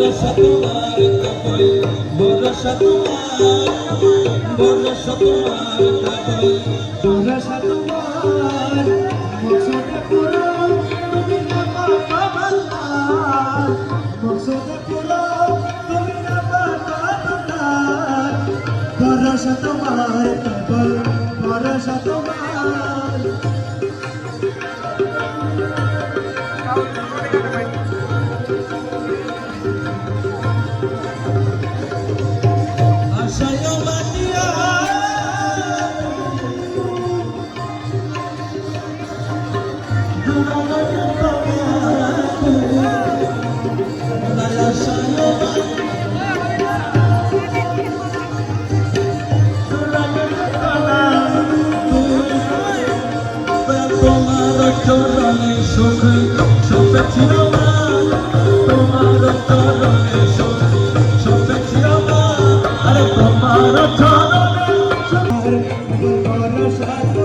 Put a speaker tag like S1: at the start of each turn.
S1: ভরসা তোমার কপাল ভরসা তোমার ভরসা তোমার কপাল ভরসা তোমার মকসদে পুরো তুমি না পাতা বাল্লার মকসদে পুরো তুমি না পাতা বাল্লার ভরসা তোমার কপাল ভরসা তোমার আশায় মাতিয়া তোমার চরণে সুখ সুখ ছিল না তোমার চরণে সুখ সুখ ছিল না আরে তোমার চরণে সুখ ভরসা